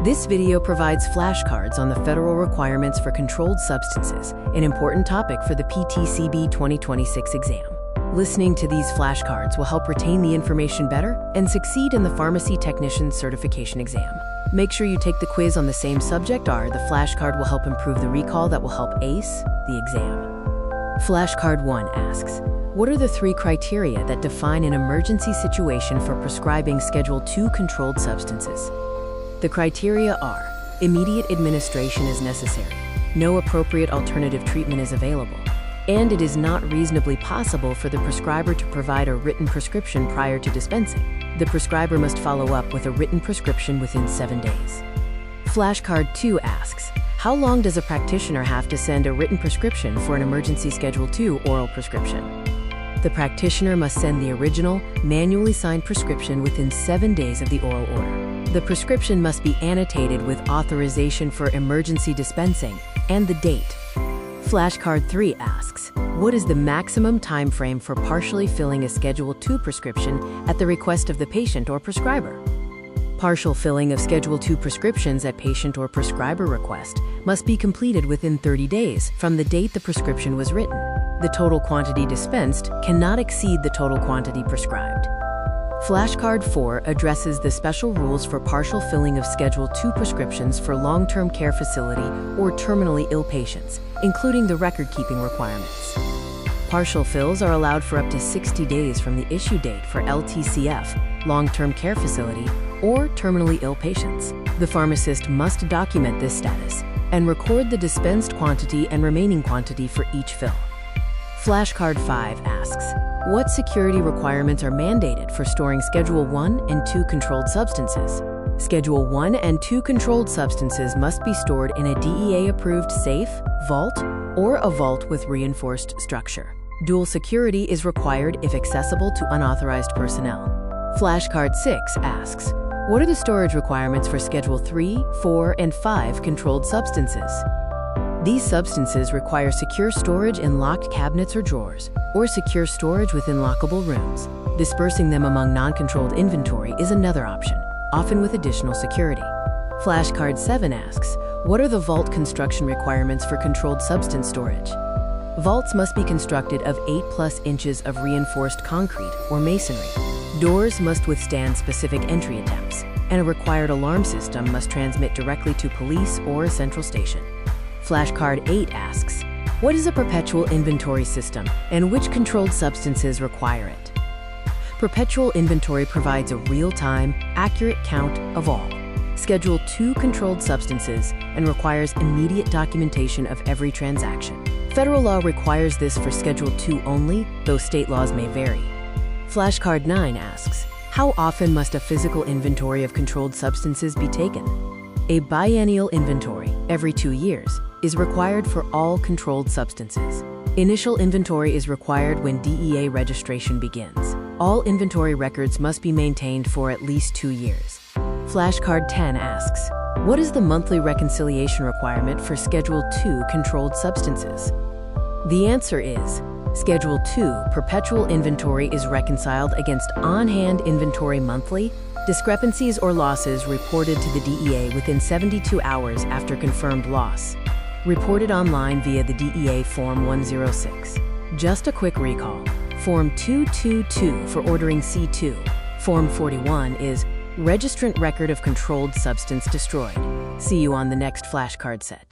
This video provides flashcards on the federal requirements for controlled substances, an important topic for the PTCB 2026 exam. Listening to these flashcards will help retain the information better and succeed in the pharmacy technician certification exam. Make sure you take the quiz on the same subject, or the flashcard will help improve the recall that will help ace the exam. Flashcard 1 asks, what are the 3 criteria that define an emergency situation for prescribing Schedule II controlled substances? The criteria are: immediate administration is necessary, no appropriate alternative treatment is available, and it is not reasonably possible for the prescriber to provide a written prescription prior to dispensing. The prescriber must follow up with a written prescription within 7 days. Flashcard 2 asks, how long does a practitioner have to send a written prescription for an emergency Schedule II oral prescription? The practitioner must send the original, manually signed prescription within 7 days of the oral order. The prescription must be annotated with authorization for emergency dispensing and the date. Flashcard 3 asks, what is the maximum time frame for partially filling a Schedule II prescription at the request of the patient or prescriber? Partial filling of Schedule II prescriptions at patient or prescriber request must be completed within 30 days from the date the prescription was written. The total quantity dispensed cannot exceed the total quantity prescribed. Flashcard 4 addresses the special rules for partial filling of Schedule II prescriptions for long-term care facility or terminally ill patients, including the record-keeping requirements. Partial fills are allowed for up to 60 days from the issue date for LTCF, long-term care facility, or terminally ill patients. The pharmacist must document this status and record the dispensed quantity and remaining quantity for each fill. Flashcard 5 asks, what security requirements are mandated for storing Schedule I and II controlled substances? Schedule I and II controlled substances must be stored in a DEA-approved safe, vault, or a vault with reinforced structure. Dual security is required if accessible to unauthorized personnel. Flashcard 6 asks, what are the storage requirements for Schedule III, IV, and V controlled substances? These substances require secure storage in locked cabinets or drawers, or secure storage within lockable rooms. Dispersing them among non-controlled inventory is another option, often with additional security. Flashcard 7 asks, what are the vault construction requirements for controlled substance storage? Vaults must be constructed of 8+ inches of reinforced concrete or masonry. Doors must withstand specific entry attempts, and a required alarm system must transmit directly to police or a central station. Flashcard 8 asks, what is a perpetual inventory system and which controlled substances require it? Perpetual inventory provides a real-time, accurate count of all Schedule II controlled substances and requires immediate documentation of every transaction. Federal law requires this for Schedule II only, though state laws may vary. Flashcard 9 asks, how often must a physical inventory of controlled substances be taken? A biennial inventory, every 2 years, is required for all controlled substances. Initial inventory is required when DEA registration begins. All inventory records must be maintained for at least 2 years. Flashcard 10 asks, what is the monthly reconciliation requirement for Schedule II controlled substances? The answer is, Schedule II perpetual inventory is reconciled against on-hand inventory monthly. Discrepancies or losses reported to the DEA within 72 hours after confirmed loss. Reported online via the DEA Form 106. Just a quick recall. Form 222 for ordering C2. Form 41 is Registrant Record of Controlled Substance Destroyed. See you on the next flashcard set.